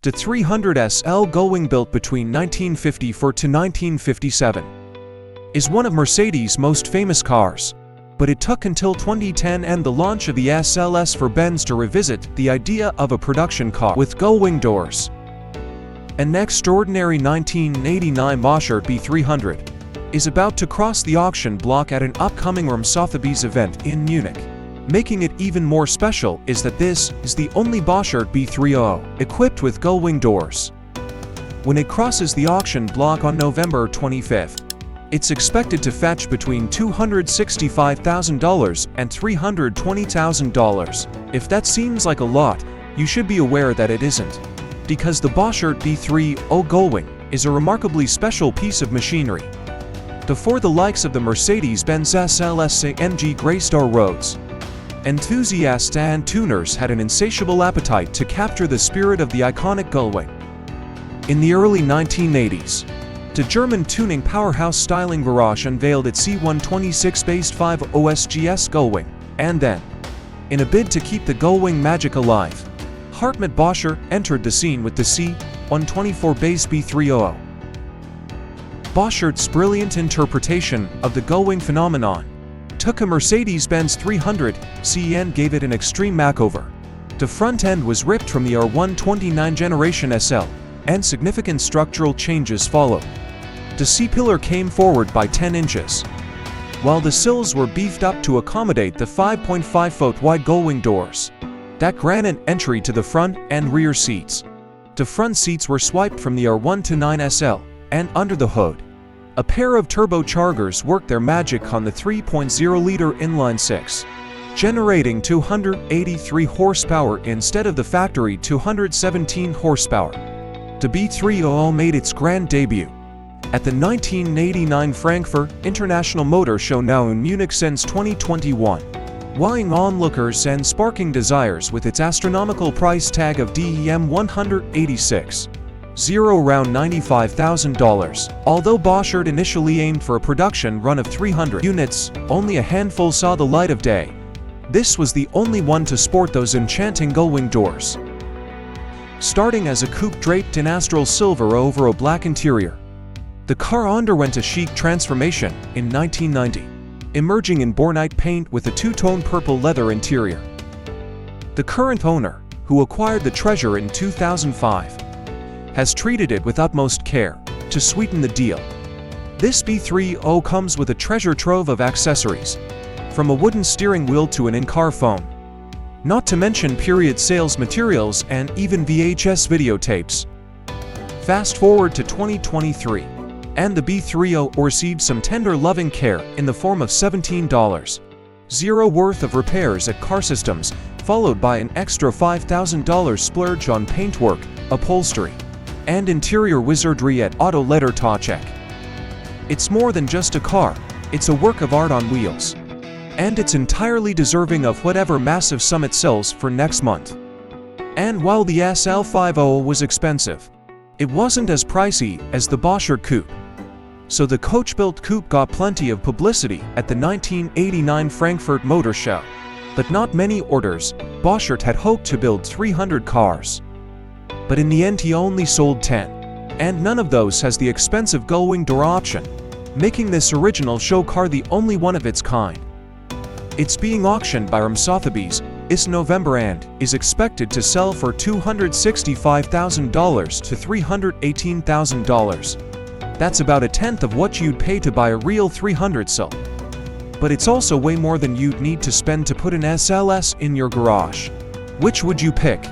B300 SL Gullwing, built between 1954 to 1957, is one of Mercedes' most famous cars, but it took until 2010 and the launch of the SLS for Benz to revisit the idea of a production car with gullwing doors. An extraordinary 1989 Boschert B300 is about to cross the auction block at an upcoming RM Sotheby's event in Munich. Making it even more special is that this is the only Boschert B300 equipped with gullwing doors. When it crosses the auction block on November 25th, it's expected to fetch between $265,000 and $320,000. If that seems like a lot, you should be aware that it isn't, because the Boschert B300 Gullwing is a remarkably special piece of machinery. Before the likes of the Mercedes-Benz SL-Class AMG Greystar roads, enthusiasts and tuners had an insatiable appetite to capture the spirit of the iconic Gullwing. In the early 1980s, the German tuning powerhouse Styling Garage unveiled its C126-based 5OSGS Gullwing, and then, in a bid to keep the Gullwing magic alive, Hartmut Boschert entered the scene with the C124-based B300. Boschert's brilliant interpretation of the Gullwing phenomenon took a Mercedes-Benz 300C and gave it an extreme makeover. The front end was ripped from the R129-generation SL, and significant structural changes followed. The C-pillar came forward by 10 inches, while the sills were beefed up to accommodate the 5.5-foot wide gullwing doors that granted entry to the front and rear seats. The front seats were swiped from the R129 SL, and under the hood, a pair of turbochargers worked their magic on the 3.0-liter inline-six, generating 283 horsepower instead of the factory 217 horsepower. The B300 made its grand debut at the 1989 Frankfurt International Motor Show, now in Munich since 2021, wowing onlookers and sparking desires with its astronomical price tag of DEM 186. Around $95,000. Although Boschert initially aimed for a production run of 300 units, only a handful saw the light of day. This was the only one to sport those enchanting gullwing doors. Starting as a coupe draped in astral silver over a black interior, the car underwent a chic transformation in 1990, emerging in Bornite paint with a two-tone purple leather interior. The current owner, who acquired the treasure in 2005, has treated it with utmost care to sweeten the deal. This B300 comes with a treasure trove of accessories, from a wooden steering wheel to an in-car phone, not to mention period sales materials and even VHS videotapes. Fast forward to 2023, and the B300 received some tender loving care in the form of $17.00 worth of repairs at Car Systems, followed by an extra $5,000 splurge on paintwork, upholstery, and interior wizardry at Auto Leather Tachek. It's more than just a car, it's a work of art on wheels. And it's entirely deserving of whatever massive sum it sells for next month. And while the SL50 was expensive, it wasn't as pricey as the Boschert coupe. So the coach-built coupe got plenty of publicity at the 1989 Frankfurt Motor Show. But not many orders. Boschert had hoped to build 300 cars, but in the end he only sold 10, and none of those has the expensive gullwing door option, making this original show car the only one of its kind. It's being auctioned by RM Sotheby's this November and is expected to sell for $265,000 to $318,000. That's about a tenth of what you'd pay to buy a real 300 SL. But it's also way more than you'd need to spend to put an SLS in your garage. Which would you pick?